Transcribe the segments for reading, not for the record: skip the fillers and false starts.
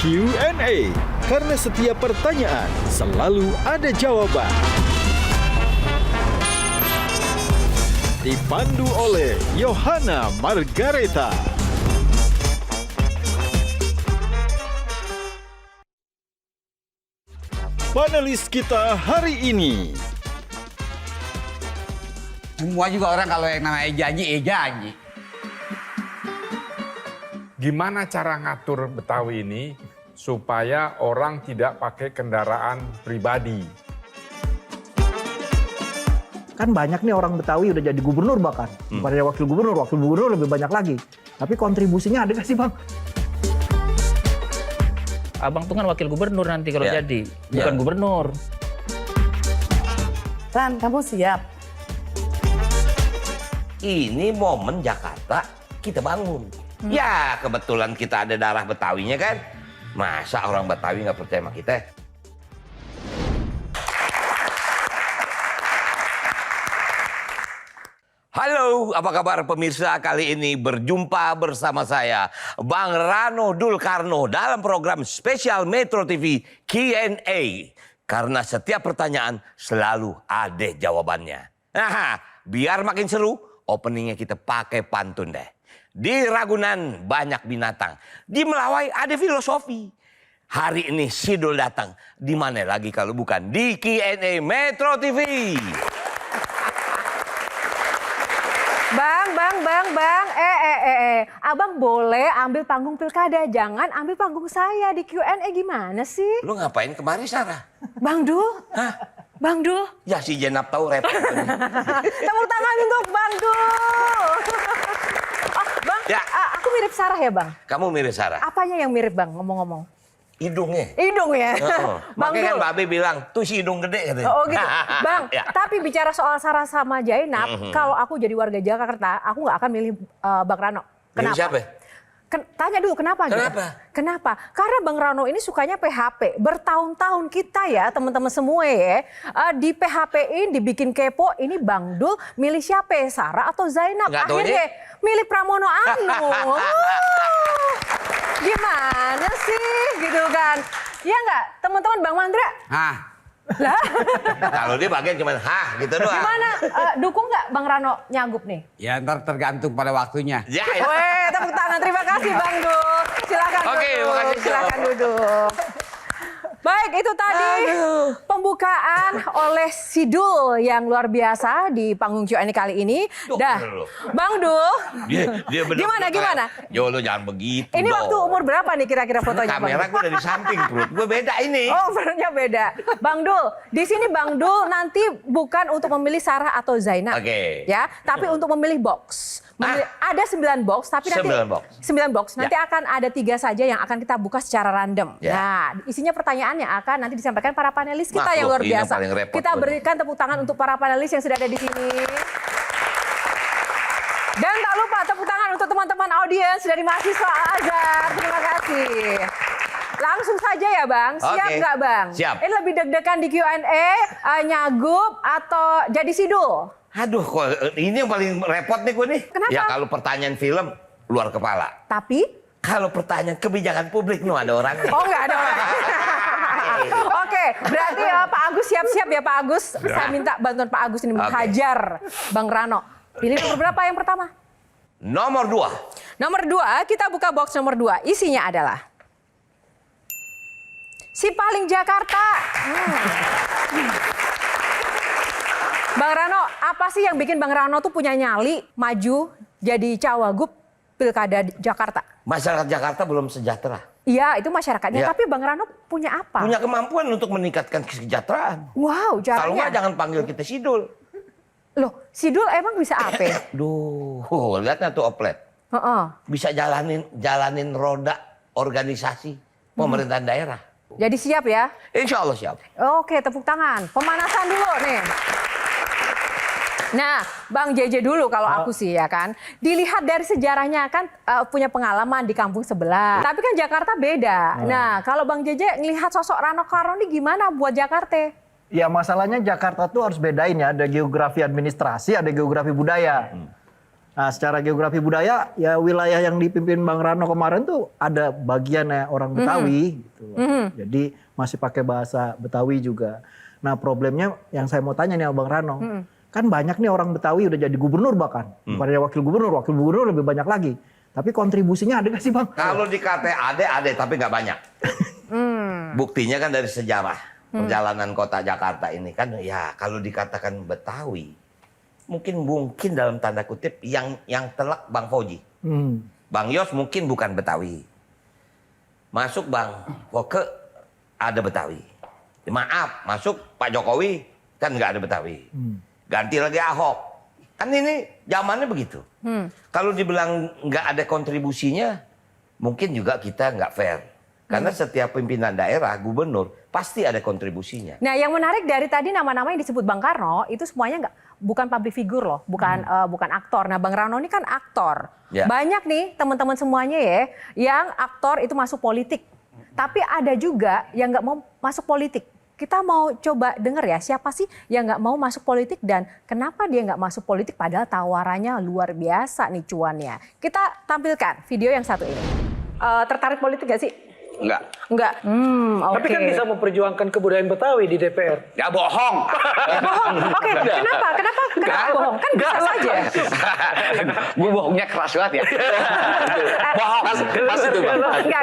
Q&A, karena setiap pertanyaan selalu ada jawaban. Dipandu oleh Yohana Margareta. Panelis kita hari ini. Semua juga orang kalau yang namanya janji. Gimana cara ngatur Betawi ini supaya orang tidak pakai kendaraan pribadi? Kan banyak nih orang Betawi udah jadi gubernur bahkan. Bukan hanya wakil gubernur lebih banyak lagi. Tapi kontribusinya ada nggak sih Bang? Abang tuh kan wakil gubernur nanti kalau jadi, bukan gubernur. Ran, kamu siap? Ini momen Jakarta kita bangun. Ya kebetulan kita ada darah Betawinya kan. Masa orang Betawi nggak percaya sama kita? Halo, apa kabar pemirsa? Kali ini berjumpa bersama saya, Bang Rano Dulkarno, dalam program spesial Metro TV Q&A. Karena setiap pertanyaan selalu ada jawabannya. Nah, biar makin seru, openingnya kita pakai pantun deh. Di Ragunan banyak binatang, di Melawai ada filosofi. Hari ini Sidul datang, di mana lagi kalau bukan di Q&A Metro TV. Bang. Abang boleh ambil panggung pilkada, jangan ambil panggung saya di Q&A, gimana sih? Lu ngapain kemari, Sarah? Bang Dul? Hah? Bang Dul? Ya si Jenap tahu repot. Tepuk tangan untuk Bang Dul. Oh, Bang, Ya. Aku mirip Sarah ya Bang? Kamu mirip Sarah? Apanya yang mirip Bang, ngomong-ngomong? Hidungnya. Hidung ya? Bang Makanya kan Dul. Babe bilang, tuh si hidung gede katanya. Oh gitu. Bang, Ya. tapi bicara soal Sarah sama Zainab, kalau aku jadi warga Jakarta, aku nggak akan milih Bang Rano. Milih Kenapa? siapa? Tanya dulu kenapa? Kenapa? Gitu? Kenapa? Karena Bang Rano ini sukanya PHP. Bertahun-tahun kita ya teman-teman semua ya di PHP-in, dibikin kepo. Ini Bang Dul milih siapa? Sarah atau Zainab? Nggak taunya. Akhirnya milih Pramono Anung. Gimana sih gitu kan? Ya nggak? Teman-teman Bang Mandra? Hah, Lah, Kalau dia bagian cuman hah gitu doang. gimana? Dukung nggak Bang Rano nyagup nih? ya ntar tergantung pada waktunya. Ya, Weh, tepuk tangan. Terima kasih Bang Dul. Silakan Oke, duduk. makasih, Jo. Silakan duduk. Baik, itu tadi pembukaan oleh Sidul yang luar biasa di panggung Q&A kali ini. Duh, Dah, bener loh. Bang Dul, dia bener-bener Gimana? kayak, Yo lo jangan begitu ini dong. waktu umur berapa nih kira-kira fotonya Bang Kamera Dul? gue dari samping, perut gue beda ini. Oh, umurnya beda. Bang Dul, di sini Bang Dul nanti bukan untuk memilih Sarah atau Zainab. Oke. Ya, tapi untuk memilih box. Ada 9 box, tapi nanti 9 box. 9 box. Nanti akan ada 3 saja yang akan kita buka secara random. Ya. Nah, isinya pertanyaan yang akan nanti disampaikan para panelis kita yang luar Makhluk, ini yang biasa. paling repot Kita gua berikan tepuk tangan untuk para panelis yang sudah ada di sini. Dan tak lupa tepuk tangan untuk teman-teman audiens dari mahasiswa Al-Azhar. Terima kasih. Langsung saja ya Bang, siap Oke. nggak Bang? Siap. Ini lebih deg-degan di Q&A, nyagup atau jadi sidul? Aduh, kok ini yang paling repot nih gue nih. Kenapa? Ya kalau pertanyaan film, luar kepala. Tapi? Kalau pertanyaan kebijakan publik, ada orangnya. Oh nggak ada orang. Oke, berarti Pak Agus siap-siap ya Pak Agus. Saya minta bantuan Pak Agus ini menghajar Bang Rano. Pilih nomor berapa yang pertama? Nomor 2. Nomor 2, kita buka box nomor 2. Isinya adalah si paling Jakarta. Bang Rano, apa sih yang bikin Bang Rano tuh punya nyali maju jadi cawagup Pilkada Jakarta? Masyarakat Jakarta belum sejahtera. Iya, itu masyarakatnya. Iya. Tapi Bang Rano punya apa? Punya kemampuan untuk meningkatkan kesejahteraan. Wow, Kalau nggak caranya. jangan panggil kita Sidul. Loh, Sidul emang bisa apa? Duh, lihatnya tuh oplet. Heeh. Bisa jalanin roda organisasi pemerintahan daerah. Jadi siap ya? Insya Allah siap. Oke, tepuk tangan. Pemanasan dulu nih. Nah, Bang JJ dulu kalau aku sih ya kan. Dilihat dari sejarahnya kan punya pengalaman di kampung sebelah. Tapi kan Jakarta beda. Nah, kalau Bang JJ ngelihat sosok Rano Karno ini gimana buat Jakarta? Ya masalahnya Jakarta tuh harus bedain ya. Ada geografi administrasi, ada geografi budaya. Nah, secara geografi budaya, ya wilayah yang dipimpin Bang Rano kemarin tuh ada bagiannya orang Betawi, gitu. Jadi masih pakai bahasa Betawi juga. Nah, problemnya yang saya mau tanya nih sama Bang Rano, kan banyak nih orang Betawi udah jadi gubernur bahkan, bukan hanya wakil gubernur lebih banyak lagi. Tapi kontribusinya ada nggak sih Bang? Kalau dikata ada tapi nggak banyak. Buktinya kan dari sejarah perjalanan kota Jakarta ini kan, ya kalau dikatakan Betawi, mungkin dalam tanda kutip yang telak Bang Fauji. Bang Yos mungkin bukan Betawi. Masuk Bang Foke ada Betawi. Maaf, masuk Pak Jokowi kan nggak ada Betawi. Ganti lagi Ahok. Kan ini zamannya begitu. Kalau dibilang nggak ada kontribusinya, mungkin juga kita nggak fair. Karena setiap pimpinan daerah, gubernur, pasti ada kontribusinya. Nah, yang menarik dari tadi nama-nama yang disebut Bang Karno itu semuanya bukan public figure loh, bukan aktor. Nah, Bang Rano ini kan aktor. Ya. Banyak nih teman-teman semuanya ya yang aktor itu masuk politik. Tapi ada juga yang nggak mau masuk politik. Kita mau coba dengar ya, siapa sih yang nggak mau masuk politik dan kenapa dia nggak masuk politik padahal tawarannya luar biasa nih cuannya. Kita tampilkan video yang satu ini. Tertarik politik gak sih? Enggak. Enggak. Oke. Tapi kan bisa memperjuangkan kebudayaan Betawi di DPR. Ya bohong. Bohong. Oke, kenapa bohong? Kan bisa saja. Gue bohongnya keras banget ya. Bohong. Pas itu Bang. Enggak,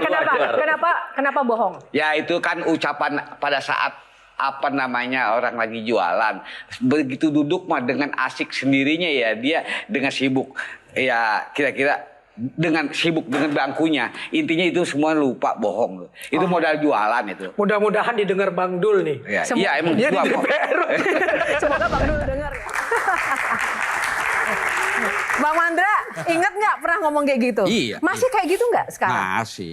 kenapa bohong? Ya itu kan ucapan pada saat apa namanya orang lagi jualan. Begitu duduk mah dengan asik sendirinya ya dia dengan sibuk. Ya kira-kira dengan sibuk dengan bangkunya. Intinya itu semua lupa bohong. Itu modal jualan itu. Mudah-mudahan didengar Bang Dul nih. Ya, iya emang Dia di gua DPR. Semoga Bang Dul dengar ya. Bang Mandra, ingat nggak pernah ngomong kayak gitu? Iya. Masih kayak gitu nggak sekarang? Masih.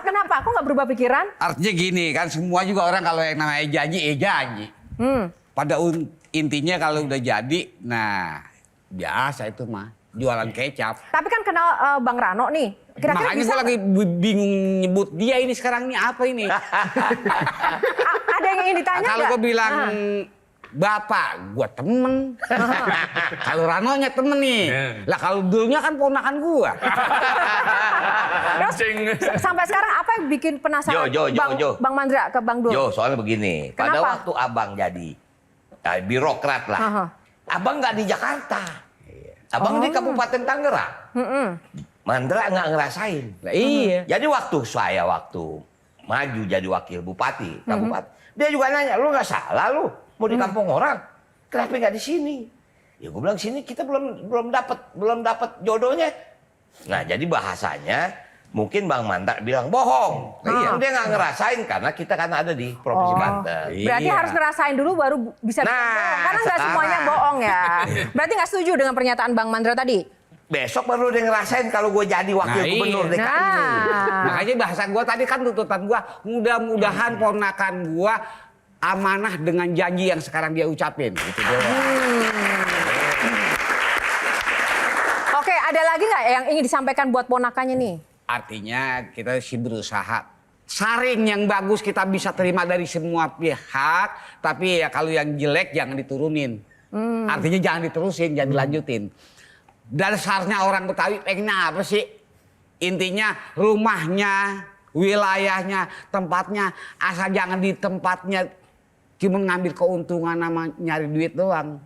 Kenapa? Kok nggak berubah pikiran? Artinya gini kan semua juga orang kalau yang namanya janji. Pada intinya kalau udah jadi, nah biasa itu mah jualan kecap. Tapi kan kenal Bang Rano nih. Kira-kira Makanya bisa gue lagi bingung nyebut dia ini sekarang ini apa ini. ada yang ingin ditanya Kalau gue bilang Bapak, gue temen. Kalau Ranonya temen nih. Lah kalau Dulnya kan ponakan gue. Terus sampai sekarang apa yang bikin penasaran Bang Mandra ke Bang Dul? Soalnya begini. Pada Kenapa? waktu abang jadi birokrat lah. Abang nggak di Jakarta. Abang di Kabupaten Tangerang. Mandra nggak ngerasain. Lah iya. Jadi waktu maju jadi wakil bupati kabupaten, dia juga nanya, lu nggak salah lu mau di kampung orang, kenapa nggak di sini? Ya gue bilang sini kita belum dapat jodohnya. Nah jadi bahasanya mungkin Bang Mandra bilang bohong. Iya. Dia nggak ngerasain karena kita kan ada di provinsi Banten. Berarti harus ngerasain dulu baru bisa bilang bohong. Karena nggak semuanya bohong ya. Berarti nggak setuju dengan pernyataan Bang Mandra tadi? Besok baru dia ngerasain kalau gue jadi wakil gubernur DKI. Makanya bahasa gue tadi kan tuntutan gue, mudah-mudahan ponakan gue amanah dengan janji yang sekarang dia ucapin. Gitu Oke, ada lagi nggak yang ingin disampaikan buat ponakannya nih? Artinya kita sih berusaha saring yang bagus kita bisa terima dari semua pihak, tapi ya kalau yang jelek jangan diturunin. Artinya jangan diterusin, jangan dilanjutin. Dasarnya orang Betawi pengennya apa sih? Intinya rumahnya, wilayahnya, tempatnya, asal jangan di tempatnya cuma ngambil keuntungan sama nyari duit doang.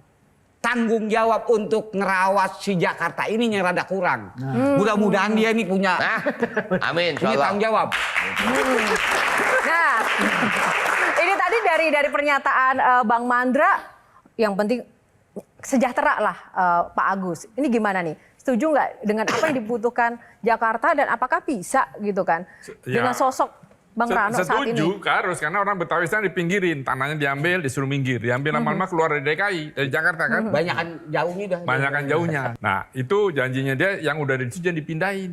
Tanggung jawab untuk ngerawat si Jakarta ini yang rada kurang. Mudah-mudahan dia ini punya Amin. punya tanggung jawab. Nah, ini tadi dari pernyataan Bang Mandra, yang penting sejahtera lah Pak Agus. Ini gimana nih? Setuju nggak dengan apa yang dibutuhkan Jakarta dan apakah bisa gitu kan dengan sosok Bang Rano saat ini? Setuju, harus karena orang Betawi sana dipinggirin, tanahnya diambil, disuruh minggir, diambil lama-lama keluar dari DKI, dari Jakarta kan? Banyakan jauhnya dah. Banyakan jauhnya. Nah itu janjinya dia yang udah di situ jangan dipindahin.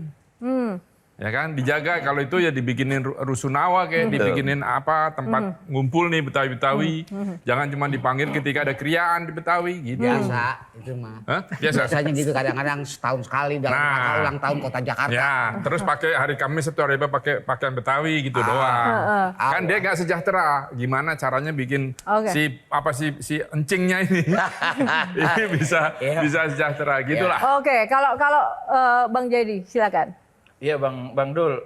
Ya kan, dijaga kalau itu ya dibikinin rusunawa kayak dibikinin apa tempat ngumpul nih Betawi-Betawi. Jangan cuma dipanggil ketika ada kriaan di Betawi gitu. Biasa itu mah. Hah? Biasa. Biasanya gitu kadang-kadang setahun sekali dalam rangka ulang tahun kota Jakarta. Ya, terus pakai hari Kamis atau hari apa pakai pakaian Betawi gitu doang. Kan dia nggak sejahtera. Gimana caranya bikin si encingnya ini ini bisa sejahtera gitulah. Oke, kalau Bang Jadi silakan. Iya Bang Dul,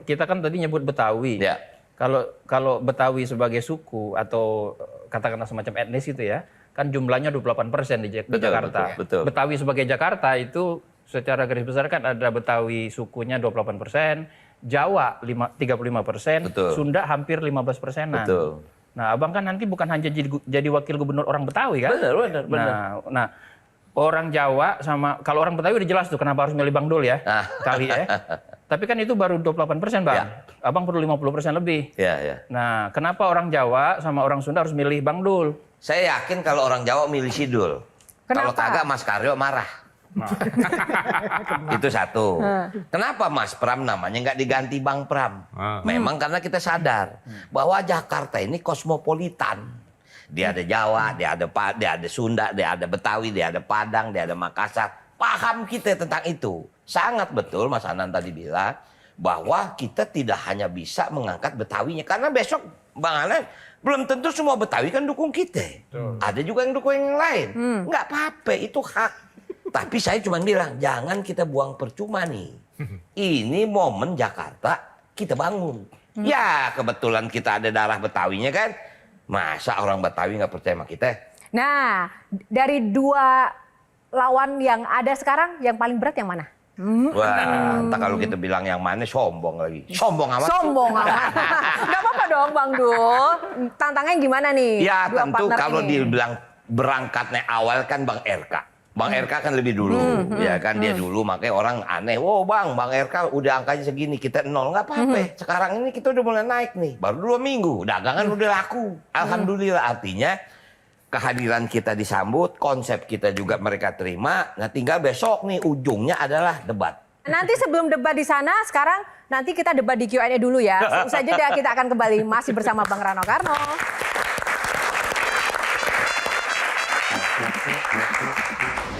kita kan tadi nyebut Betawi. Ya. Kalau Betawi sebagai suku atau katakanlah semacam etnis itu ya, kan jumlahnya 28% di Jakarta. Betul. Betawi sebagai Jakarta itu secara garis besar kan ada Betawi sukunya 28%, Jawa 35%, Betul. Sunda hampir 15%-an. Betul. Nah, Abang kan nanti bukan hanya jadi wakil gubernur orang Betawi kan? Benar. Nah, orang Jawa sama kalau orang Betawi udah jelas tuh kenapa harus milih Bang Dul ya. Kali ya. Tapi kan itu baru 28%, Bang. Ya. Abang perlu 50% lebih. Ya. Nah, kenapa orang Jawa sama orang Sunda harus milih Bang Dul? Saya yakin kalau orang Jawa milih Sidul. Kalau kagak Mas Karyo marah. Itu satu. Kenapa Mas Pram namanya nggak diganti Bang Pram? Memang karena kita sadar bahwa Jakarta ini kosmopolitan. Dia ada Jawa, dia ada Sunda, dia ada Betawi, dia ada Padang, dia ada Makassar. Paham kita tentang itu. Sangat betul Mas Anan tadi bilang bahwa kita tidak hanya bisa mengangkat Betawinya. Karena besok Bang Anan belum tentu semua Betawi kan dukung kita. Ada juga yang dukung yang lain. Nggak apa-apa, itu hak. Tapi saya cuma bilang, jangan kita buang percuma nih. Ini momen Jakarta kita bangun. Ya kebetulan kita ada darah Betawinya kan. Masa orang Betawi nggak percaya sama kita? Nah, dari dua lawan yang ada sekarang, yang paling berat yang mana? Wah, entah kalau kita bilang yang mana sombong lagi. Sombong amat. Sombong amat. Gak apa-apa dong Bang Dul. Tantangannya gimana nih? Ya dua tentu partner kalau ini? dibilang berangkatnya awal kan Bang RK. Bang RK kan lebih dulu, ya kan dia dulu makanya orang aneh. Oh Bang RK udah angkanya segini, kita 0 nggak apa-apa. Sekarang ini kita udah mulai naik nih, baru 2 minggu, dagangan udah laku. Alhamdulillah artinya kehadiran kita disambut, konsep kita juga mereka terima. Nah tinggal besok nih ujungnya adalah debat. Nanti sebelum debat di sana, sekarang nanti kita debat di Q&A dulu ya. Usai jeda kita akan kembali masih bersama Bang Rano Karno.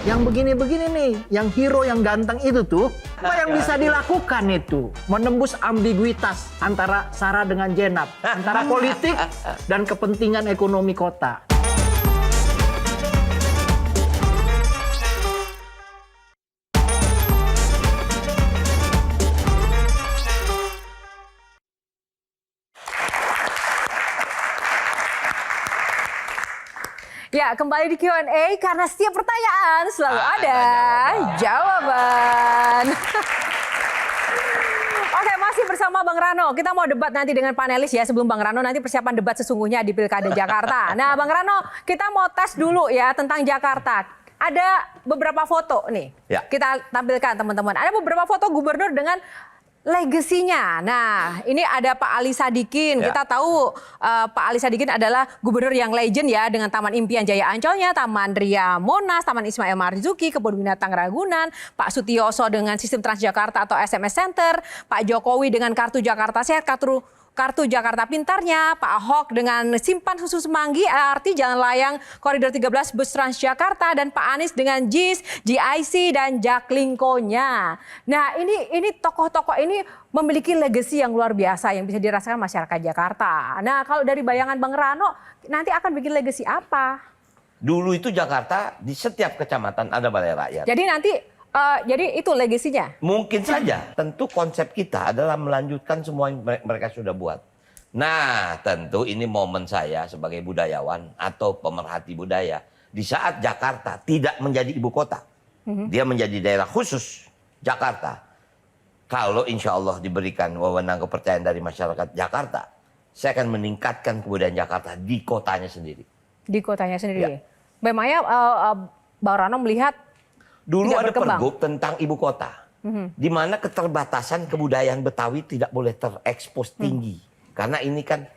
Yang begini-begini nih, yang hero yang ganteng itu tuh, apa yang bisa dilakukan itu? Menembus ambiguitas antara Sarah dengan Jenab, antara politik dan kepentingan ekonomi kota. Ya, kembali di Q&A karena setiap pertanyaan selalu ada jawaban. Oke, masih bersama Bang Rano. Kita mau debat nanti dengan panelis ya sebelum Bang Rano nanti persiapan debat sesungguhnya di Pilkada Jakarta. Nah, Bang Rano, kita mau tes dulu ya tentang Jakarta. Ada beberapa foto nih. Ya. Kita tampilkan teman-teman. Ada beberapa foto gubernur dengan legasinya. Nah, ini ada Pak Ali Sadikin. Ya. Kita tahu Pak Ali Sadikin adalah gubernur yang legend ya dengan Taman Impian Jaya Ancolnya, Taman Ria Monas, Taman Ismail Marzuki, Kebun Binatang Ragunan, Pak Sutioso dengan sistem Transjakarta atau SMS Center, Pak Jokowi dengan Kartu Jakarta Sehat, Kartu Jakarta Pintarnya, Pak Ahok dengan Simpan Susu Semanggi, LRT Jalan Layang, Koridor 13 Bus Transjakarta, dan Pak Anies dengan JIS, GIC, dan Jaklingko-nya. Nah, ini tokoh-tokoh ini memiliki legasi yang luar biasa yang bisa dirasakan masyarakat Jakarta. Nah, kalau dari bayangan Bang Rano, nanti akan bikin legasi apa? Dulu itu Jakarta di setiap kecamatan ada balai rakyat. Jadi nanti jadi itu legasinya? Mungkin saja. Tentu konsep kita adalah melanjutkan semua yang mereka sudah buat. Nah, tentu ini momen saya sebagai budayawan atau pemerhati budaya. Di saat Jakarta tidak menjadi ibu kota. Dia menjadi daerah khusus Jakarta. Kalau insya Allah diberikan wewenang kepercayaan dari masyarakat Jakarta, saya akan meningkatkan kebudayaan Jakarta di kotanya sendiri. Di kotanya sendiri? Ya. Memangnya Bang Rano melihat dulu tidak ada berkembang? pergub tentang ibu kota, di mana keterbatasan kebudayaan Betawi tidak boleh terekspos tinggi, karena ini kan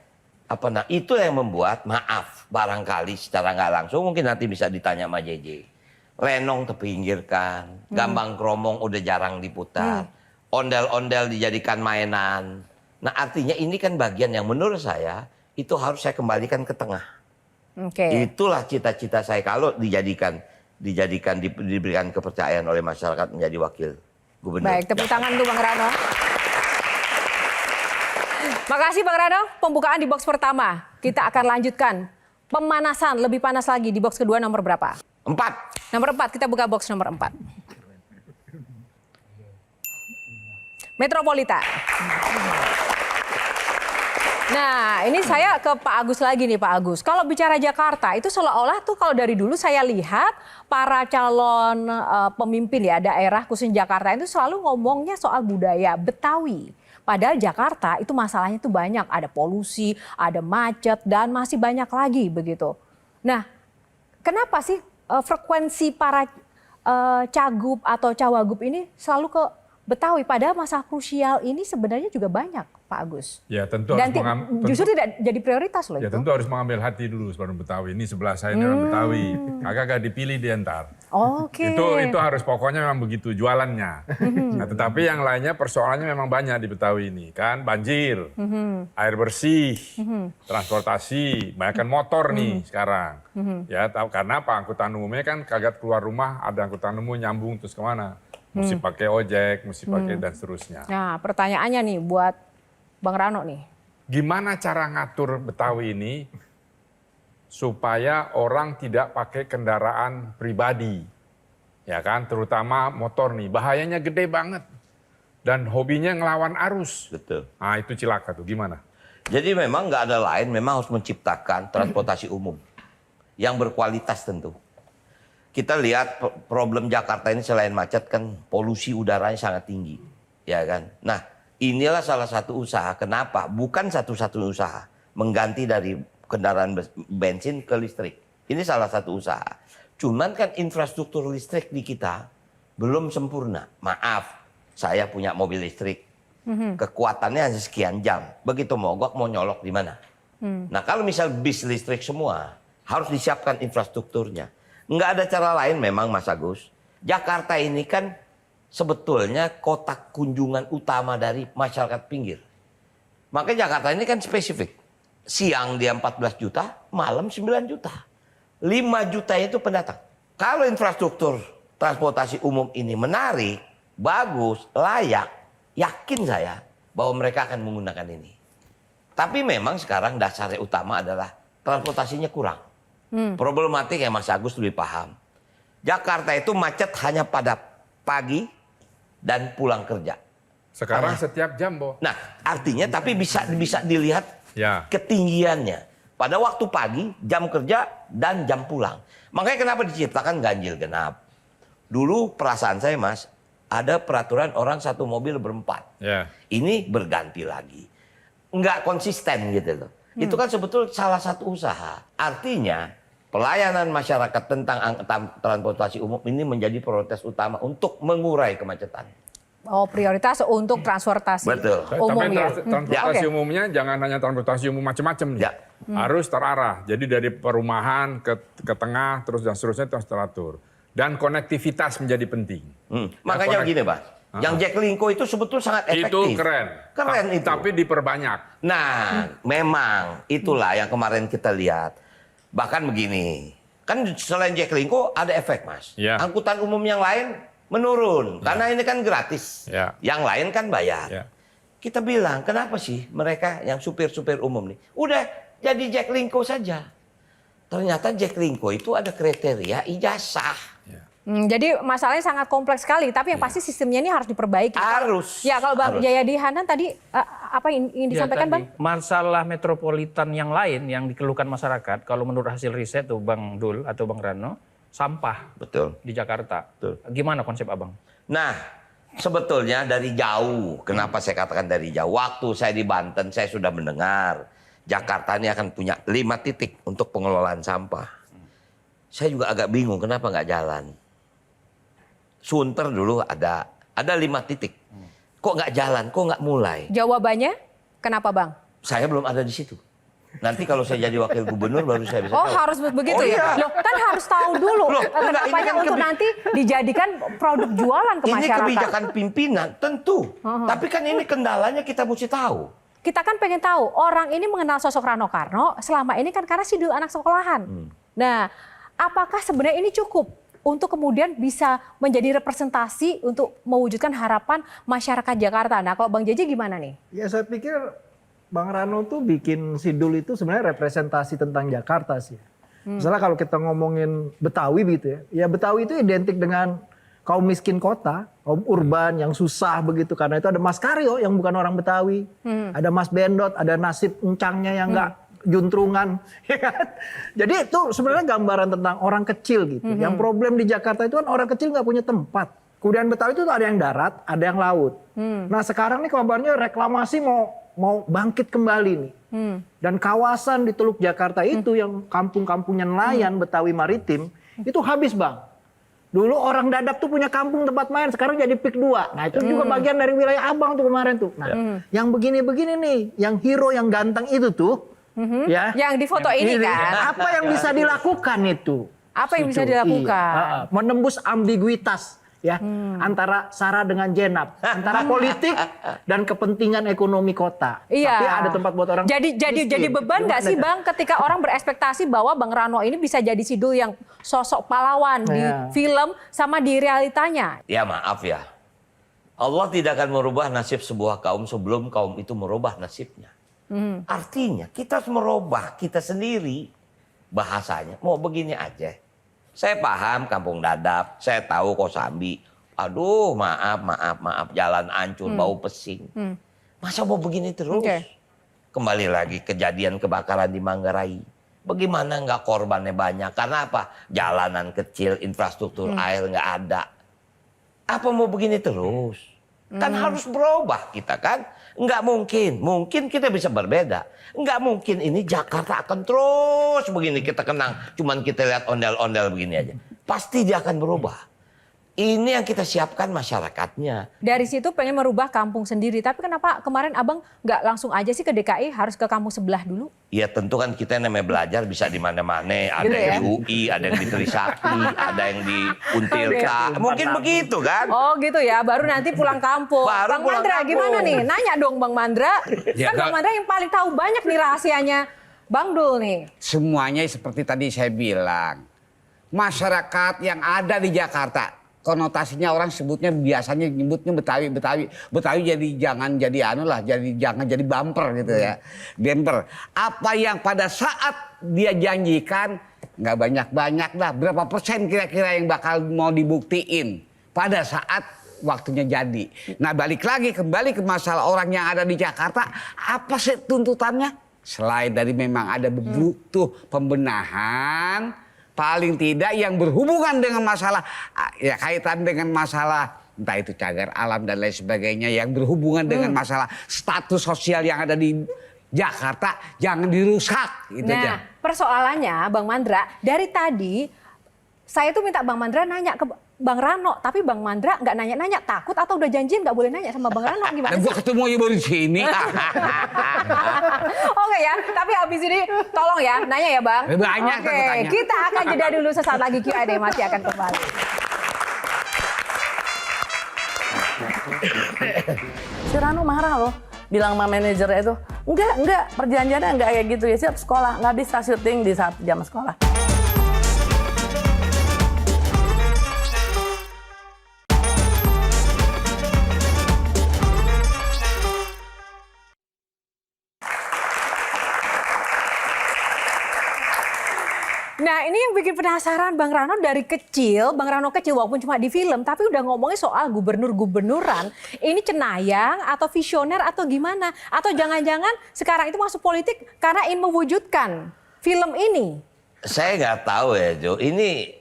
itu yang membuat maaf barangkali secara nggak langsung mungkin nanti bisa ditanya sama JJ. Lenong terpinggirkan, Gambang Kromong udah jarang diputar, ondel-ondel dijadikan mainan. Nah artinya ini kan bagian yang menurut saya itu harus saya kembalikan ke tengah. Itulah cita-cita saya kalau diberikan kepercayaan oleh masyarakat menjadi wakil gubernur. Baik, tepuk tangan untuk Bang Rano. Makasih Bang Rano, pembukaan di box pertama. Kita akan lanjutkan pemanasan lebih panas lagi di box kedua nomor berapa? 4. Nomor 4, kita buka box nomor 4. Metropolitan. Nah, ini saya ke Pak Agus lagi nih Pak Agus. Kalau bicara Jakarta itu seolah-olah tuh kalau dari dulu saya lihat para calon pemimpin ya daerah khususnya Jakarta itu selalu ngomongnya soal budaya Betawi. Padahal Jakarta itu masalahnya tuh banyak, ada polusi, ada macet dan masih banyak lagi begitu. Nah, kenapa sih frekuensi para cagup atau cawagup ini selalu ke Betawi? Padahal masalah krusial ini sebenarnya juga banyak, Pak Agus. Ya tentu Dan harus justru tidak jadi prioritas loh ya, itu. tentu harus mengambil hati dulu seorang Betawi. Ini sebelah saya ini orang Betawi. Agak dipilih dia ntar. Oke. Itu harus pokoknya memang begitu jualannya. Nah, tetapi yang lainnya persoalannya memang banyak di Betawi ini kan, banjir, air bersih, transportasi, banyak kan motor nih sekarang. Ya karena apa, angkutan umumnya kan kagak keluar rumah, ada angkutan umum nyambung terus kemana? Mesti pakai ojek, mesti pakai dan seterusnya. Nah pertanyaannya nih buat Bang Rano nih. Gimana cara ngatur Betawi ini supaya orang tidak pakai kendaraan pribadi, ya kan? Terutama motor nih, bahayanya gede banget dan hobinya ngelawan arus. Betul. Nah itu cilaka tuh, gimana? Jadi memang nggak ada lain, memang harus menciptakan transportasi umum yang berkualitas tentu. Kita lihat problem Jakarta ini selain macet kan polusi udaranya sangat tinggi, ya kan? Nah, inilah salah satu usaha. Kenapa? Bukan satu-satunya usaha mengganti dari kendaraan bensin ke listrik. Ini salah satu usaha. Cuman kan infrastruktur listrik di kita belum sempurna. Maaf, saya punya mobil listrik. Kekuatannya hanya sekian jam. Begitu mogok mau nyolok di mana? Nah, kalau misal bis listrik semua, harus disiapkan infrastrukturnya. Nggak ada cara lain memang Mas Agus. Jakarta ini kan sebetulnya kota kunjungan utama dari masyarakat pinggir. Makanya Jakarta ini kan spesifik. Siang dia 14 juta, malam 9 juta. 5 juta itu pendatang. Kalau infrastruktur transportasi umum ini menarik, bagus, layak, yakin saya bahwa mereka akan menggunakan ini. Tapi memang sekarang dasarnya utama adalah transportasinya kurang. Problematik yang Mas Agus lebih paham. Jakarta itu macet hanya pada pagi dan pulang kerja. Sekarang setiap jam, Bo. Nah, artinya tapi bisa dilihat Ya. ketinggiannya. Pada waktu pagi, jam kerja dan jam pulang. Makanya kenapa diciptakan ganjil genap. Dulu perasaan saya Mas, ada peraturan orang satu mobil berempat. Ya. Ini berganti lagi. Nggak konsisten gitu loh. Itu kan sebetulnya salah satu usaha. Artinya pelayanan masyarakat tentang transportasi umum ini menjadi prioritas utama untuk mengurai kemacetan. Oh, prioritas untuk transportasi umum Tapi ya. transportasi umumnya jangan hanya transportasi umum macam-macam nih. Ya. Harus terarah. Jadi dari perumahan ke tengah terus dan seterusnya terus teratur. Dan konektivitas menjadi penting. Makanya begini, Pak. Yang Jaklingko itu sebetulnya sangat efektif. Itu keren. Keren itu. Tapi diperbanyak. Nah, memang itulah yang kemarin kita lihat. Bahkan begini, kan selain Jaklingko ada efek, Mas. Ya. Angkutan umum yang lain menurun karena ini kan gratis. Ya. Yang lain kan bayar. Ya. Kita bilang, kenapa sih mereka yang supir-supir umum nih? Udah jadi Jaklingko saja. Ternyata Jaklingko itu ada kriteria ijazah. Jadi masalahnya sangat kompleks sekali, tapi yang pasti sistemnya ini harus diperbaiki. Harus. Ya kalau Bang Harus. Jayadi Hanan tadi apa yang ingin disampaikan tadi, Bang? Masalah metropolitan yang lain yang dikeluhkan masyarakat, kalau menurut hasil riset tuh Bang Dul atau Bang Rano, sampah Betul. di Jakarta. Betul. Gimana konsep Abang? Nah, sebetulnya dari jauh, kenapa saya katakan dari jauh? Waktu saya di Banten, saya sudah mendengar Jakarta ini akan punya 5 titik untuk pengelolaan sampah. Saya juga agak bingung kenapa nggak jalan. Sunter dulu ada 5 titik. Kok nggak jalan, kok nggak mulai? Jawabannya kenapa Bang? Saya belum ada di situ. Nanti kalau saya jadi wakil gubernur baru saya bisa Oh, jawab. harus begitu Oh, ya? iya. Loh, kan harus tahu dulu Loh, enggak, ini kenapanya kan untuk nanti dijadikan produk jualan ke Ini masyarakat. kebijakan pimpinan, tentu. Tapi kan ini kendalanya kita mesti tahu. Kita kan pengen tahu, orang ini mengenal sosok Rano Karno selama ini kan karena sidul anak sekolahan. Nah, apakah sebenarnya ini cukup untuk kemudian bisa menjadi representasi untuk mewujudkan harapan masyarakat Jakarta? Nah, kalau Bang JJ gimana nih? Ya saya pikir Bang Rano tuh bikin Sidul itu sebenarnya representasi tentang Jakarta sih. Misalnya kalau kita ngomongin Betawi gitu ya Betawi itu identik dengan kaum miskin kota, kaum urban yang susah begitu. Karena itu ada Mas Karyo yang bukan orang Betawi, ada Mas Bendot, ada nasib encangnya yang enggak juntrungan, ya kan? Jadi itu sebenarnya gambaran tentang orang kecil gitu. Yang problem di Jakarta itu kan orang kecil nggak punya tempat. Kemudian Betawi itu ada yang darat, ada yang laut. Nah sekarang nih kabarnya reklamasi mau bangkit kembali nih. Dan kawasan di Teluk Jakarta itu yang kampung-kampungnya nelayan Betawi Maritim itu habis Bang. Dulu orang Dadap tuh punya kampung tempat main, sekarang jadi PIK 2. Nah itu juga bagian dari wilayah Abang tuh kemarin tuh. Nah yang begini-begini nih, yang hero yang ganteng itu tuh, ya. Yang di foto ini kan? Apa yang bisa dilakukan itu? Apa yang bisa Itu, dilakukan? iya. Menembus ambiguitas ya antara Sarah dengan Jenab, antara politik dan kepentingan ekonomi kota. Iya. Tapi ada tempat buat orang. Jadi beban nggak sih Bang ketika orang berekspektasi bahwa Bang Rano ini bisa jadi sidul yang sosok pahlawan di film sama di realitanya? Ya maaf ya. Allah tidak akan merubah nasib sebuah kaum sebelum kaum itu merubah nasibnya. Artinya kita harus merubah kita sendiri bahasanya. Mau begini aja. Saya paham Kampung Dadap, saya tahu Kosambi. Aduh maaf jalan hancur bau pesing. Masa mau begini terus? Kembali lagi kejadian kebakaran di Manggarai. Bagaimana nggak korbannya banyak? Karena apa? Jalanan kecil, infrastruktur air nggak ada. Apa mau begini terus? Kan harus berubah kita kan? Nggak mungkin. Mungkin kita bisa berbeda. Nggak mungkin ini Jakarta akan terus begini kita kenang. Cuman kita lihat ondel-ondel begini aja. Pasti dia akan berubah. Ini yang kita siapkan masyarakatnya. Dari situ pengen merubah kampung sendiri. Tapi kenapa kemarin Abang nggak langsung aja sih ke DKI, harus ke kampung sebelah dulu? Ya tentu kan kita namanya belajar bisa di mana-mana. Ada yang di UI, ada yang di Trisakti, ada yang di Untirta. Mungkin begitu kan? Oh gitu ya, baru nanti pulang kampung. Baru Bang pulang Mandra kampung. gimana nih? Nanya dong Bang Mandra. Ya, Kan Bang Mandra yang paling tahu banyak nih rahasianya Bang Dul nih. Semuanya seperti tadi saya bilang. Masyarakat yang ada di Jakarta, konotasinya orang sebutnya biasanya nyebutnya Betawi jadi jangan jadi bumper gitu ya. Bumper. Apa yang pada saat dia janjikan nggak banyak lah. Berapa persen kira-kira yang bakal mau dibuktiin pada saat waktunya jadi. Nah kembali ke masalah orang yang ada di Jakarta, apa sih tuntutannya? Selain dari memang ada butuh pembenahan, paling tidak yang berhubungan dengan masalah, ya kaitan dengan masalah entah itu cagar alam dan lain sebagainya, yang berhubungan dengan masalah status sosial yang ada di Jakarta jangan dirusak. Gitu aja. Persoalannya Bang Mandra, dari tadi saya tuh minta Bang Mandra nanya ke Bang Rano, tapi Bang Mandra nggak nanya-nanya, takut atau udah janjian nggak boleh nanya sama Bang Rano, gimana sih? Gua ketemu ibu di sini. Oke ya, tapi habis ini tolong ya, nanya ya Bang. Banyak Oke, tanya. kita akan jeda dulu, sesaat lagi Q&A masih akan kembali. Si Rano marah loh, bilang sama manajernya itu, enggak, perjanjiannya enggak kayak gitu ya, siap sekolah, nggak bisa syuting di saat jam sekolah. Nah ini yang bikin penasaran Bang Rano, dari kecil, Bang Rano kecil walaupun cuma di film, tapi udah ngomongin soal gubernur-gubernuran. Ini cenayang atau visioner atau gimana? Atau jangan-jangan sekarang itu masuk politik karena ingin mewujudkan film ini? Saya nggak tahu ya Jo. Ini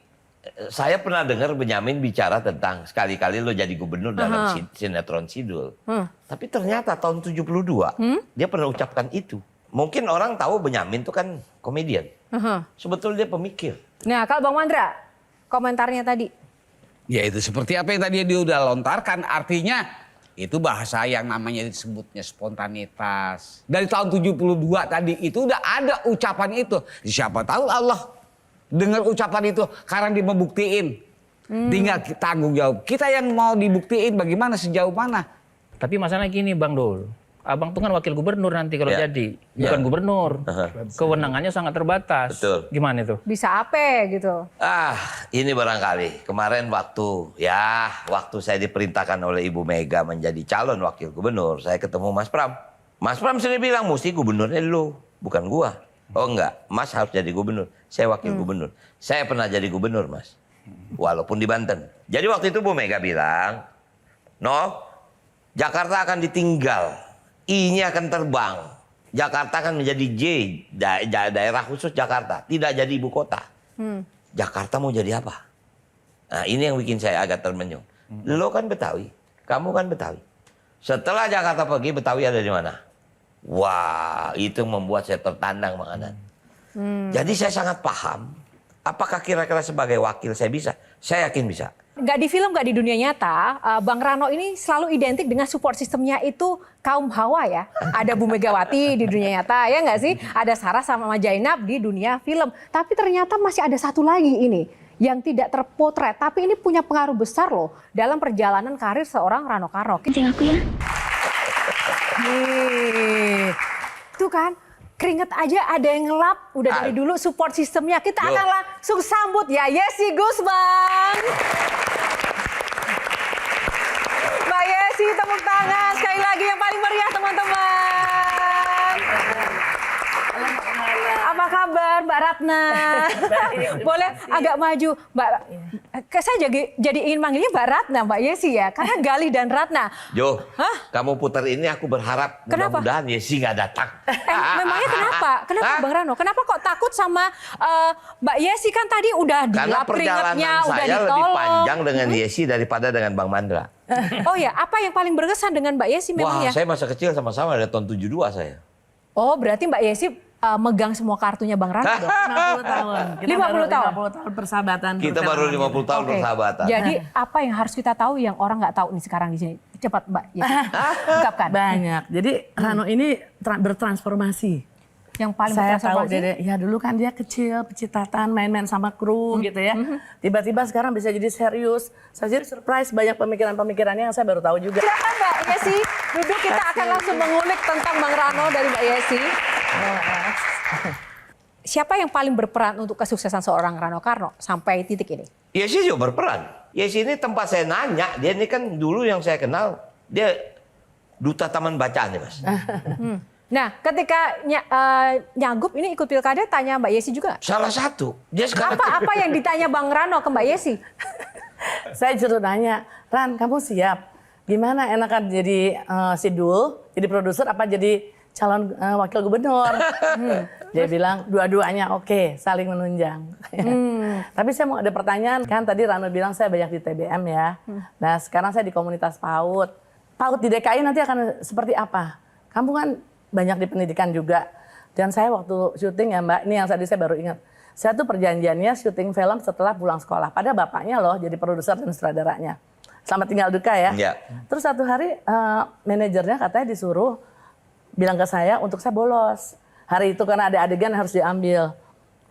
saya pernah dengar Benyamin bicara tentang sekali-kali lo jadi gubernur dalam sinetron Sidul. Tapi ternyata tahun 72 dia pernah ucapkan itu. Mungkin orang tahu Benyamin itu kan komedian. Sebetulnya dia pemikir. Nah kalau Bang Mandra, komentarnya tadi. Ya itu seperti apa yang tadi dia udah lontarkan. Artinya Itu bahasa yang namanya disebutnya spontanitas. Dari tahun 72 tadi itu udah ada ucapan itu. Siapa tahu Allah dengar ucapan itu karena dia membuktiin. Tinggal tanggung jawab. Kita yang mau dibuktiin bagaimana sejauh mana. Tapi masalahnya gini Bang Dul. Abang tuh kan wakil gubernur nanti kalau jadi. Bukan gubernur. Kewenangannya sangat terbatas. Betul. Gimana itu? Bisa apa gitu? Ini barangkali kemarin waktu saya diperintahkan oleh Ibu Mega menjadi calon wakil gubernur, saya ketemu Mas Pram. Mas Pram sendiri bilang mesti gubernurnya lu, bukan gua. Oh enggak, Mas harus jadi gubernur. Saya wakil gubernur. Saya pernah jadi gubernur, Mas. Walaupun di Banten. Jadi waktu itu Bu Mega bilang, "No, Jakarta akan ditinggal. I-nya akan terbang. Jakarta akan menjadi J, daerah khusus Jakarta. Tidak jadi ibu kota. Jakarta mau jadi apa?" Nah ini yang bikin saya agak termenung. Lo kan Betawi, kamu kan Betawi. Setelah Jakarta pergi, Betawi ada di mana? Wah, itu membuat saya tertandang, Bang Anan. Jadi saya sangat paham. Apakah kira-kira sebagai wakil saya bisa? Saya yakin bisa. Nggak di film, nggak di dunia nyata, Bang Rano ini selalu identik dengan support sistemnya itu kaum hawa ya. Ada Bu Megawati di dunia nyata, ya nggak sih? Ada Sarah sama Mama Zainab di dunia film. Tapi ternyata masih ada satu lagi ini yang tidak terpotret. Tapi ini punya pengaruh besar loh dalam perjalanan karir seorang Rano Karno. Kencing aku ya. Nih, tuh kan. Keringet aja ada yang ngelap, udah dari dulu support sistemnya. Kita akan langsung sambut ya Yesi Gusbang. Mbak Yesi, tepuk tangan sekali lagi yang paling meriah teman-teman. Apa kabar Mbak Ratna? Boleh agak maju Mbak. Saya jadi ingin manggilnya Mbak Ratna, Mbak Yesi ya, karena Galih dan Ratna. Jo, kamu putar ini aku berharap mudah-mudahan Yesi nggak datang. Memangnya kenapa? Kenapa Bang Rano? Kenapa kok takut sama Mbak Yesi? Kan tadi udah dilap keringetnya, udah ditolong. Saya lebih panjang dengan Yesi daripada dengan Bang Mandra. Oh ya, apa yang paling berkesan dengan Mbak Yesi memang ya? Wah, saya masa kecil sama-sama dari tahun 72 saya. Oh, berarti Mbak Yesi megang semua kartunya Bang Rano dong? 50 tahun. Kita 50 tahun? 50 tahun persahabatan. Kita baru 50 tahun persahabatan. Jadi apa yang harus kita tahu yang orang nggak tahu nih sekarang di sini? Cepat Mbak Yesi, ungkapkan. Banyak. Jadi Rano ini bertransformasi. Yang paling Saya tahu bertransformasi? ya dulu kan dia kecil, pecitatan, main-main sama kru gitu ya. Tiba-tiba sekarang bisa jadi serius. Saya jadi surprise banyak pemikiran-pemikirannya yang saya baru tahu juga. Silakan Mbak Yesi, duduk kita akan langsung mengulik tentang Bang Rano dari Mbak Yesi. Siapa yang paling berperan untuk kesuksesan seorang Rano Karno sampai titik ini? Yesi juga berperan. Yesi ini tempat saya nanya, dia ini kan dulu yang saya kenal, dia duta taman bacaan ya Mas. Nah, ketika Nyagup ini ikut pilkada, tanya Mbak Yesi juga? Salah satu. Dia sekarang Apa yang ditanya Bang Rano ke Mbak Yesi? Saya justru nanya, Ran kamu siap? Gimana enakan jadi sidul, jadi produser apa jadi calon wakil gubernur? Dia bilang dua-duanya oke, saling menunjang. Tapi saya mau ada pertanyaan, kan tadi Rano bilang saya banyak di TBM ya. Nah sekarang saya di komunitas PAUD. PAUD di DKI nanti akan seperti apa? Kamu kan banyak di pendidikan juga. Dan saya waktu syuting ya Mbak, ini yang tadi saya baru ingat. Saya tuh perjanjiannya syuting film setelah pulang sekolah. Pada bapaknya loh jadi produser dan sutradaranya. Selamat tinggal duka ya. Terus satu hari manajernya katanya disuruh bilang ke saya untuk saya bolos. Hari itu karena ada adegan yang harus diambil.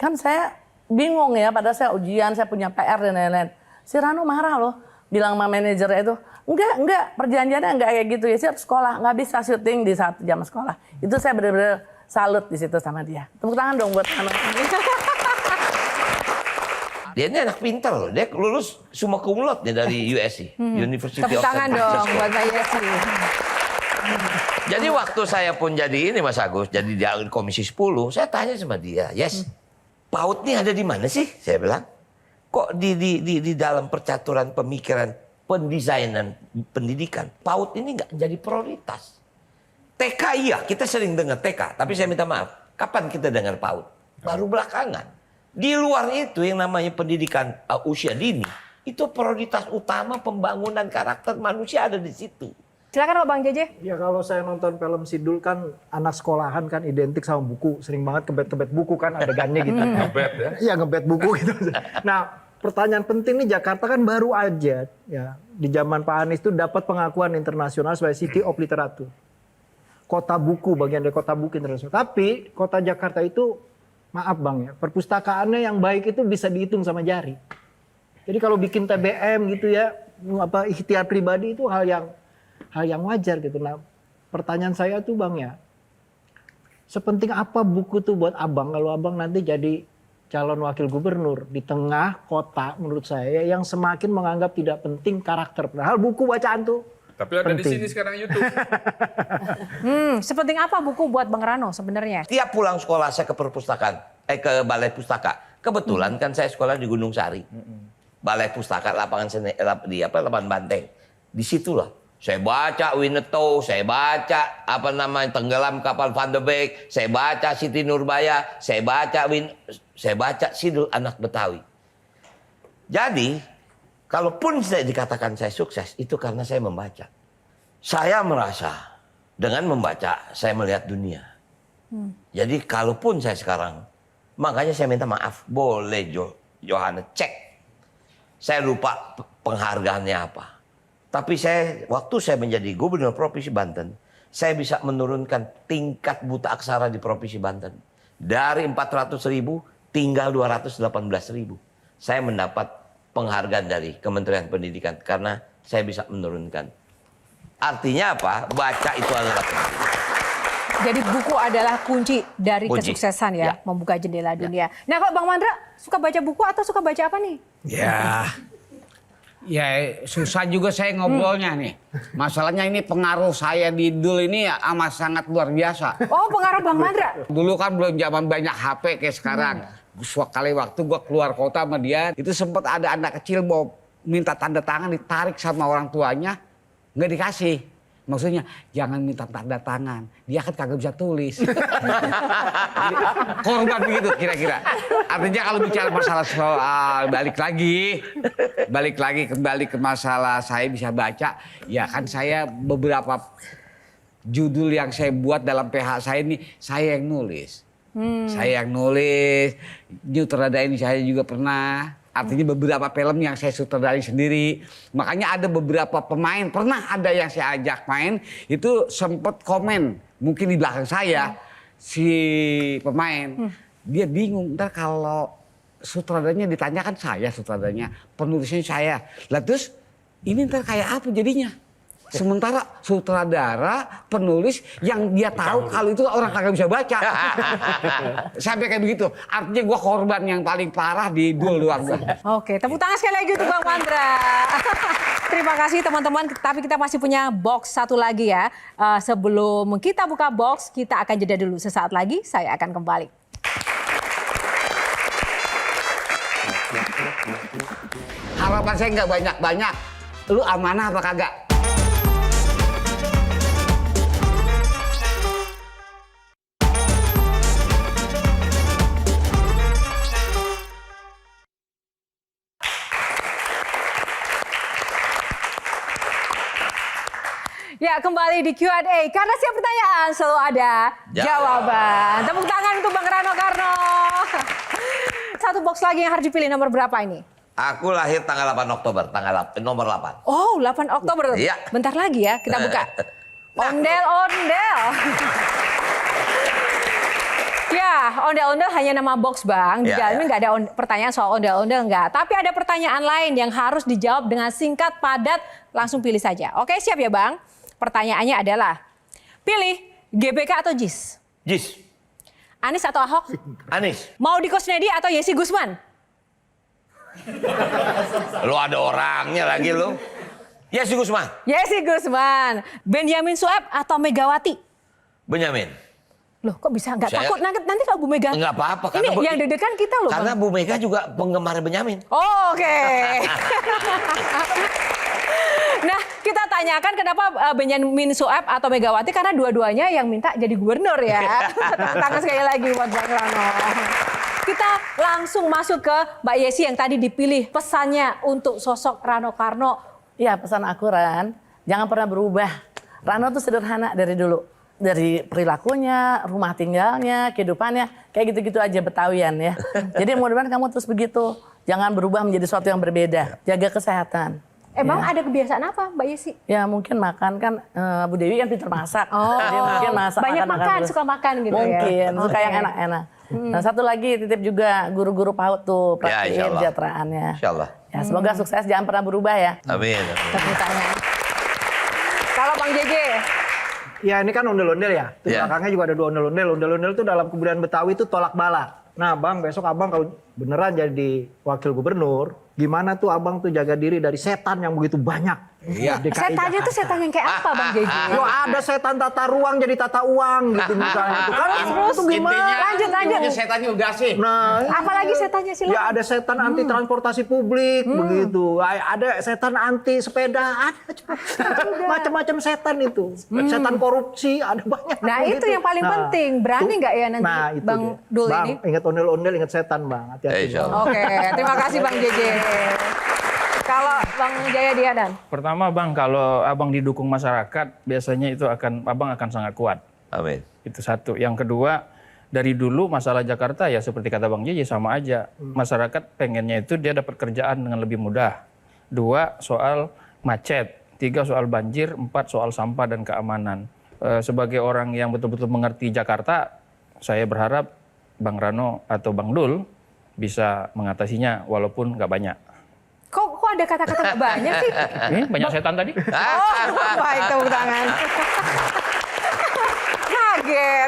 Kan saya bingung ya, padahal saya ujian, saya punya PR dan lain-lain. Si Rano marah loh, bilang sama manajernya itu, enggak, perjanjiannya enggak kayak gitu ya, siap sekolah, nggak bisa syuting di saat jam sekolah. Itu saya benar-benar salut di situ sama dia. Tepuk tangan dong buat Rano. Dia ini anak pintar loh, dia lulus summa cum laude dari USC, University of Tepuk tangan dong buat Mbak Yesi. Jadi waktu saya pun jadi ini Mas Agus, jadi di Komisi 10, saya tanya sama dia, Yes, PAUD ini ada di mana sih? Saya bilang, kok di dalam percaturan pemikiran pendesainan pendidikan, PAUD ini nggak jadi prioritas. TK iya, kita sering dengar TK, tapi saya minta maaf, kapan kita dengar PAUD? Baru belakangan. Di luar itu yang namanya pendidikan usia dini, itu prioritas utama pembangunan karakter manusia ada di situ. Silakan Bang JJ. Ya kalau saya nonton film Sidul kan anak sekolahan kan identik sama buku. Sering banget kebet-kebet buku kan adegannya gitu. Ngebet ya. Iya ngebet buku gitu. Nah pertanyaan penting nih, Jakarta kan baru aja ya di zaman Pak Anies itu dapat pengakuan internasional sebagai City of Literature. Kota buku, bagian dari kota buku internasional. Tapi kota Jakarta itu, maaf Bang ya, perpustakaannya yang baik itu bisa dihitung sama jari. Jadi kalau bikin TBM gitu ya, ikhtiar pribadi itu hal yang wajar gitu. Nah, pertanyaan saya tuh Bang ya, sepenting apa buku tuh buat Abang kalau Abang nanti jadi calon wakil gubernur di tengah kota menurut saya yang semakin menganggap tidak penting karakter. Padahal buku bacaan tuh Tapi ada penting. di sini sekarang YouTube. Sepenting apa buku buat Bang Rano sebenarnya? Tiap pulang sekolah saya ke perpustakaan, ke balai pustaka. Kebetulan kan saya sekolah di Gunung Sari. Balai pustaka lapangan lapangan Banteng. Di situlah saya baca Winnetou, saya baca Tenggelam Kapal Van de Beek, saya baca Siti Nurbaya, saya baca Sidul Anak Betawi. Jadi, kalaupun saya dikatakan saya sukses, itu karena saya membaca. Saya merasa dengan membaca, saya melihat dunia. Jadi, kalaupun saya sekarang, makanya saya minta maaf, boleh Johannes cek. Saya lupa penghargaannya apa. Tapi waktu saya menjadi gubernur Provinsi Banten, saya bisa menurunkan tingkat buta aksara di Provinsi Banten. Dari 400.000 tinggal 218.000. Saya mendapat penghargaan dari Kementerian Pendidikan karena saya bisa menurunkan. Artinya apa? Baca itu adalah kunci. Jadi buku adalah kunci dari kesuksesan ya, membuka jendela dunia. Nah kalau Bang Mandra suka baca buku atau suka baca apa nih? Ya susah juga saya ngobrolnya nih. Masalahnya ini pengaruh saya di Dul ini amat sangat luar biasa. Oh pengaruh Bang Mandra? Dulu kan belum zaman banyak HP kayak sekarang. Sekali waktu gua keluar kota sama dia, itu sempat ada anak kecil mau minta tanda tangan ditarik sama orang tuanya, nggak dikasih. Maksudnya jangan minta tanda tangan, dia kan kagak bisa tulis. Jadi, korban begitu kira-kira. Artinya kalau bicara masalah soal kembali ke masalah saya bisa baca, ya kan saya beberapa judul yang saya buat dalam PH saya ini saya yang nulis. Saya yang nulis, nyutradain saya juga pernah. Artinya beberapa film yang saya sutradarai sendiri. Makanya ada beberapa pemain, pernah ada yang saya ajak main, itu sempat komen. Mungkin di belakang saya, si pemain. Dia bingung, ntar kalau sutradaranya ditanyakan saya sutradaranya, penulisnya saya. Lah terus ini ntar kayak apa jadinya? Sementara sutradara, penulis yang dia tahu kalau itu orang kagak bisa baca. Sampai kayak begitu. Artinya gue korban yang paling parah di Dul luar gua. Oke, tepuk tangan sekali lagi untuk Bang Mandra. Terima kasih teman-teman, tapi kita masih punya box satu lagi ya. Sebelum kita buka box, kita akan jeda dulu. Sesaat lagi saya akan kembali. Harapan saya nggak banyak-banyak. Lu amanah apa kagak? Ya, kembali di Q&A. Karena setiap pertanyaan selalu ada jawaban. Tepuk tangan untuk Bang Rano Karno. Satu box lagi yang harus dipilih, nomor berapa ini? Aku lahir tanggal 8 Oktober, nomor 8. Oh, 8 Oktober. Iya. Bentar lagi ya, kita buka. Ondel-ondel. Ya, ondel-ondel hanya nama box Bang. Di dalamnya nggak ada pertanyaan soal ondel-ondel nggak. Tapi ada pertanyaan lain yang harus dijawab dengan singkat, padat. Langsung pilih saja. Oke, siap ya Bang? Pertanyaannya adalah, pilih GBK atau JIS? JIS. Anies atau Ahok? Anies. Mau di Kusnedi atau Yesi Gusman? Lu ada orangnya lagi lu. Yesi Gusman. Yesi Gusman. Benyamin Sueb atau Megawati? Benyamin. Loh kok bisa nggak takut nanti kalau Bu Mega? Nggak apa-apa. Ini yang deg-degan kita loh. Karena Bu Mega juga penggemar Benyamin. Oh, oke. Nah, kita tanyakan kenapa Benyamin Sueb atau Megawati, karena dua-duanya yang minta jadi gubernur ya. Tepuk tangan sekali lagi buat Bang Rano. Kita langsung masuk ke Mbak Yesi yang tadi dipilih pesannya untuk sosok Rano Karno. Ya, pesan aku Ran, jangan pernah berubah. Rano tuh sederhana dari dulu. Dari perilakunya, rumah tinggalnya, kehidupannya, kayak gitu-gitu aja Betawian ya. Jadi mudah-mudahan kamu terus begitu. Jangan berubah menjadi sesuatu yang berbeda. Jaga kesehatan. Bang ada kebiasaan apa Mbak Yesi? Ya mungkin makan kan Bu Dewi kan pintar masak. Oh, Jadi mungkin masak banyak makan, terus. suka makan gitu Mungkin, ya? suka yang enak-enak. Nah satu lagi titip juga guru-guru PAUD tuh praktiin kesejahteraannya. Insya Allah. Ya, semoga sukses, jangan pernah berubah ya. Amin. Tepuk tangan. Kalau Bang JJ? Ya ini kan ondel-ondel ya. Di Ya. belakangnya juga ada 2 ondel-ondel. Ondel-ondel itu dalam kebudayaan Betawi itu tolak bala. Nah Bang, besok Abang kalau beneran jadi wakil gubernur, gimana tuh Abang tuh jaga diri dari setan yang begitu banyak? Iya. Setannya tuh setan yang kayak apa Bang JJ? Loh ada setan tata ruang jadi tata uang gitu misalnya. Itu kan itu gimana? Lanjut. Intinya setannya udah sih. Nah, Apalagi setannya silakan. ya ada setan anti transportasi publik begitu. Ada setan anti sepeda, ada macam-macam setan itu. Setan korupsi ada banyak. Nah itu yang paling penting. Berani nggak ya nanti itu Bang dia. Dul Bang, ini? ingat ondel-ondel, ingat setan Bang. Hati-hati. Insya Bang. Allah. Oke, terima kasih Bang JJ. Kalau Bang Jaya Diadan? Pertama Bang, kalau Abang didukung masyarakat, biasanya itu Abang akan sangat kuat. Amin. Itu satu. Yang kedua, dari dulu masalah Jakarta ya seperti kata Bang JJ sama aja. Masyarakat pengennya itu dia dapat kerjaan dengan lebih mudah. 2, soal macet. 3, soal banjir. 4, soal sampah dan keamanan. Sebagai orang yang betul-betul mengerti Jakarta, saya berharap Bang Rano atau Bang Dul bisa mengatasinya walaupun nggak banyak. Kok ada kata-kata nggak banyak sih? Banyak setan tadi. Baik, tepuk tangan.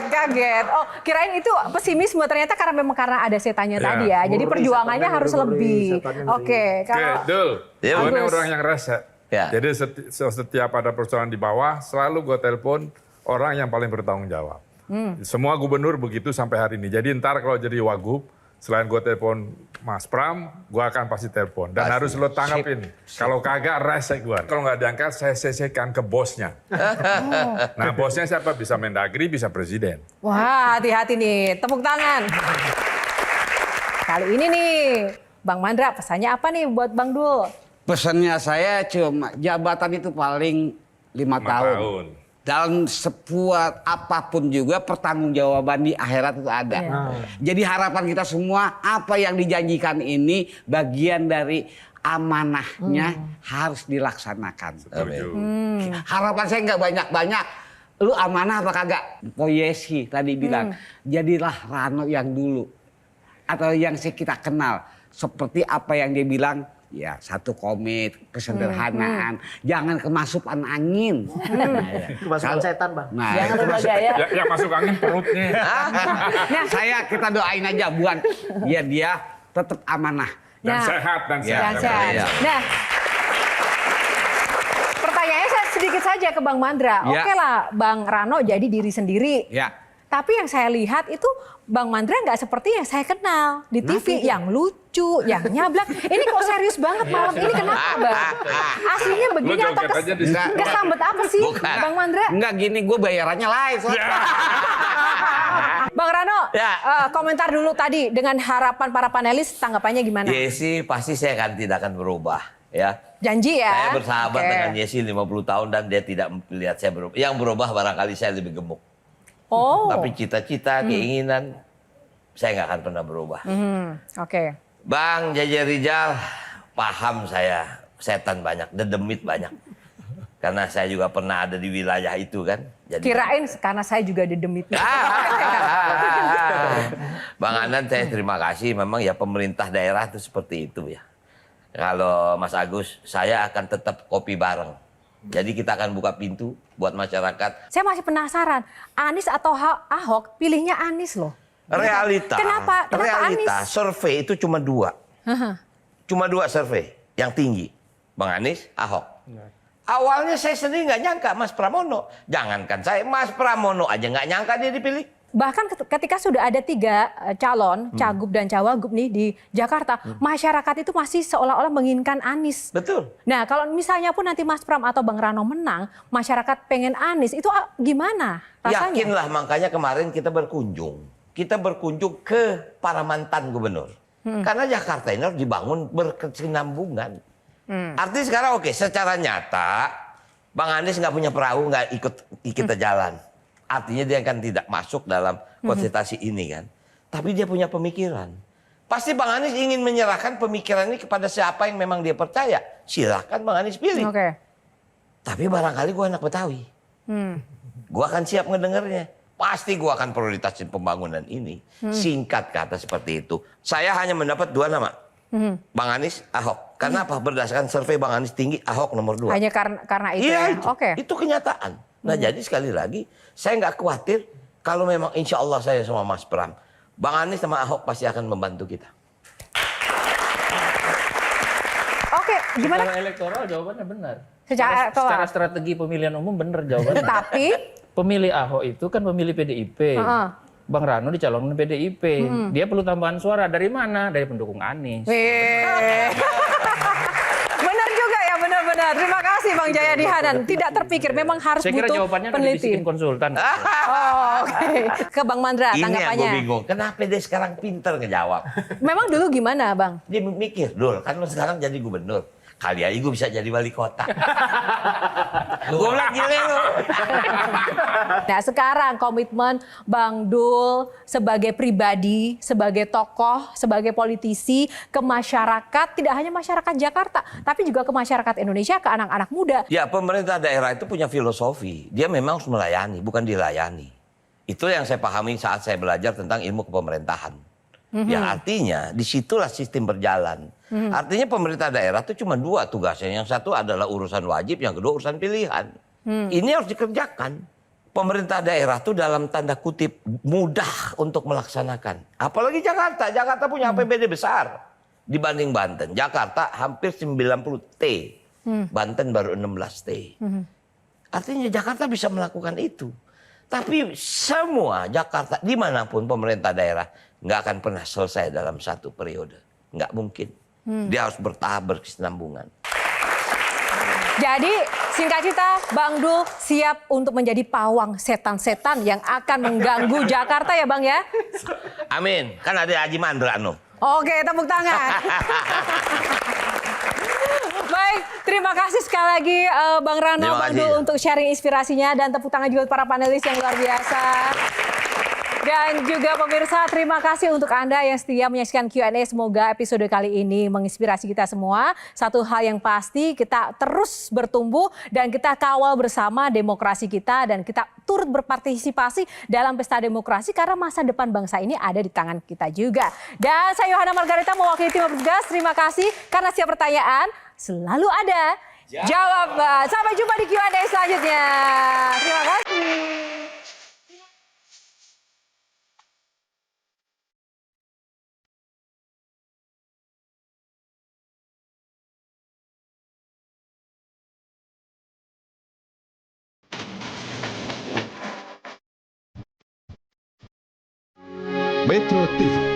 Kaget. Oh, kirain itu pesimisme, ternyata karena ada setannya Ya, tadi ya. Jadi ngeri, perjuangannya setannya harus ngeri, lebih. setannya ngeri. Oke, kalau Dul, Ya, gue ini Agus. orang yang rese. Ya. Jadi setiap ada persoalan di bawah, selalu gue telepon orang yang paling bertanggung jawab. Semua gubernur begitu sampai hari ini. Jadi ntar kalau jadi wagub, selain gue telepon Mas Pram, gue akan pasti telepon. Dan Pasti. harus lo tanggapin. Kalau kagak, rese gue. Kalau nggak diangkat, saya sesekan ke bosnya. Nah bosnya siapa? Bisa Mendagri, bisa presiden. wah, hati-hati nih. Tepuk tangan. Kali ini nih, Bang Mandra, pesannya apa nih buat Bang Dul? Pesannya saya cuma jabatan itu paling 5 tahun. Dalam sebuah apapun juga pertanggungjawaban di akhirat itu ada. Jadi harapan kita semua apa yang dijanjikan ini bagian dari amanahnya harus dilaksanakan. Setuju. Harapan saya nggak banyak-banyak. Lu amanah apa kagak? Poyesi tadi bilang, jadilah Rano yang dulu. Atau yang kita kenal. Seperti apa yang dia bilang, ya satu komit, kesederhanaan. Jangan kemasukan angin. Kemasukan setan Bang. Nah, Jangan lupa gaya. Yang masuk angin perutnya. kita doain aja buat biar dia tetap amanah. Dan Nah, sehat, dan Ya, sehat. sehat. iya. Nah, pertanyaannya saya sedikit saja ke Bang Mandra. Ya. Oke lah, Bang Rano jadi diri sendiri. Ya. Tapi yang saya lihat itu Bang Mandra nggak seperti yang saya kenal di TV, yang lucu, yang nyablak. Ini kok serius banget malam ini, kenapa Bang? Aslinya begini Lu atau joget aja di sana. kesambet apa sih Bukan. Bang Mandra? Enggak gini, gue bayarannya live. Bang Rano, Ya. komentar dulu tadi dengan harapan para panelis, tanggapannya gimana? Yesi pasti saya tidak akan berubah. Ya. Janji ya? Saya bersahabat Oke. dengan Yesi 50 tahun dan dia tidak melihat saya berubah. Yang berubah barangkali saya lebih gemuk. Oh, Tapi cita-cita, keinginan, saya nggak akan pernah berubah. oke. Bang JJ Rizal, paham saya setan banyak, dedemit banyak. Karena saya juga pernah ada di wilayah itu kan. Jadi, Kirain karena saya juga didemit. Bang Anan, saya terima kasih. Memang ya pemerintah daerah itu seperti itu ya. Kalau Mas Agus, saya akan tetap kopi bareng. Jadi kita akan buka pintu buat masyarakat. Saya masih penasaran, Anies atau Ahok, pilihnya Anies loh. Realita. Kenapa Realita, Anies? survei itu cuma 2. Cuma 2 survei yang tinggi. Bang Anies, Ahok. Awalnya saya sendiri nggak nyangka Mas Pramono. Jangankan saya, Mas Pramono aja nggak nyangka dia dipilih. Bahkan ketika sudah ada 3 calon, Cagup dan Cawagup nih di Jakarta, masyarakat itu masih seolah-olah menginginkan Anies. Betul. Nah kalau misalnya pun nanti Mas Pram atau Bang Rano menang, masyarakat pengen Anies, itu gimana rasanya? Yakinlah, makanya kemarin kita berkunjung. Kita berkunjung ke para mantan gubernur. Karena Jakarta ini harus dibangun berkesinambungan. Artinya sekarang oke, secara nyata Bang Anies nggak punya perahu, nggak ikut kita jalan. Artinya dia kan tidak masuk dalam konsentrasi ini kan. Tapi dia punya pemikiran. Pasti Bang Anies ingin menyerahkan pemikiran ini kepada siapa yang memang dia percaya. Silahkan Bang Anies pilih. Oke. Tapi barangkali gue anak Betawi. Gue akan siap ngedengarnya. Pasti gue akan prioritasin pembangunan ini. Singkat kata seperti itu. Saya hanya mendapat 2 nama. Bang Anies, Ahok. Karena apa? Berdasarkan survei Bang Anies tinggi, Ahok nomor 2. Hanya karena itu Iya, ya? Oke. itu kenyataan. Nah jadi sekali lagi, saya nggak khawatir kalau memang insya Allah saya sama Mas Pram. Bang Anies sama Ahok pasti akan membantu kita. Oke, gimana? Secara elektoral jawabannya benar. Secara strategi pemilihan umum benar jawabannya. Tapi Pemilih Ahok itu kan pemilih PDIP. Bang Rano dicalonkan PDIP. Dia perlu tambahan suara dari mana? Dari pendukung Anies. benar juga ya, benar-benar. Terima kasih Bang Jayadi Hanan. Tidak terpikir, memang harus Saya kira butuh jawabannya udah peneliti. dibisikin konsultan. Oh, oke. Ke Bang Mandra, Ini yang gue tanggapannya. bingung. Kenapa dia sekarang pinter ngejawab? Memang dulu gimana Bang? Dia mikir, Dul, kan lo sekarang jadi gubernur. Kali aja gue bisa jadi wali kota. Gue bilang gile lo. Nah sekarang komitmen Bang Dul sebagai pribadi, sebagai tokoh, sebagai politisi ke masyarakat, tidak hanya masyarakat Jakarta, tapi juga ke masyarakat Indonesia, ke anak-anak muda. Ya pemerintah daerah itu punya filosofi. Dia memang harus melayani, bukan dilayani. Itu yang saya pahami saat saya belajar tentang ilmu kepemerintahan. Ya artinya disitulah sistem berjalan. Artinya pemerintah daerah itu cuma 2 tugasnya. Yang satu adalah urusan wajib, yang kedua urusan pilihan. Ini harus dikerjakan. Pemerintah daerah itu dalam tanda kutip mudah untuk melaksanakan. Apalagi Jakarta. Jakarta punya APBD besar dibanding Banten. Jakarta hampir 90 T. Banten baru 16 T. Artinya Jakarta bisa melakukan itu. Tapi semua Jakarta dimanapun pemerintah daerah nggak akan pernah selesai dalam 1 periode. Nggak mungkin. Dia harus bertahap berkesinambungan. Jadi singkat cerita, Bang Dul siap untuk menjadi pawang setan-setan yang akan mengganggu Jakarta ya Bang ya? Amin. Kan ada Haji Mandrano. Oke, tepuk tangan. Baik, terima kasih sekali lagi Bang Rano, Terima Bang kasih. Dul untuk sharing inspirasinya dan tepuk tangan juga para panelis yang luar biasa. Dan juga pemirsa, terima kasih untuk Anda yang setia menyaksikan Q&A. Semoga episode kali ini menginspirasi kita semua. Satu hal yang pasti, kita terus bertumbuh dan kita kawal bersama demokrasi kita dan kita turut berpartisipasi dalam pesta demokrasi karena masa depan bangsa ini ada di tangan kita juga. Dan saya Yohana Margarita mewakili tim bertugas. Terima kasih karena setiap pertanyaan selalu ada jawaban. Sampai jumpa di Q&A selanjutnya. Terima kasih. Metro TV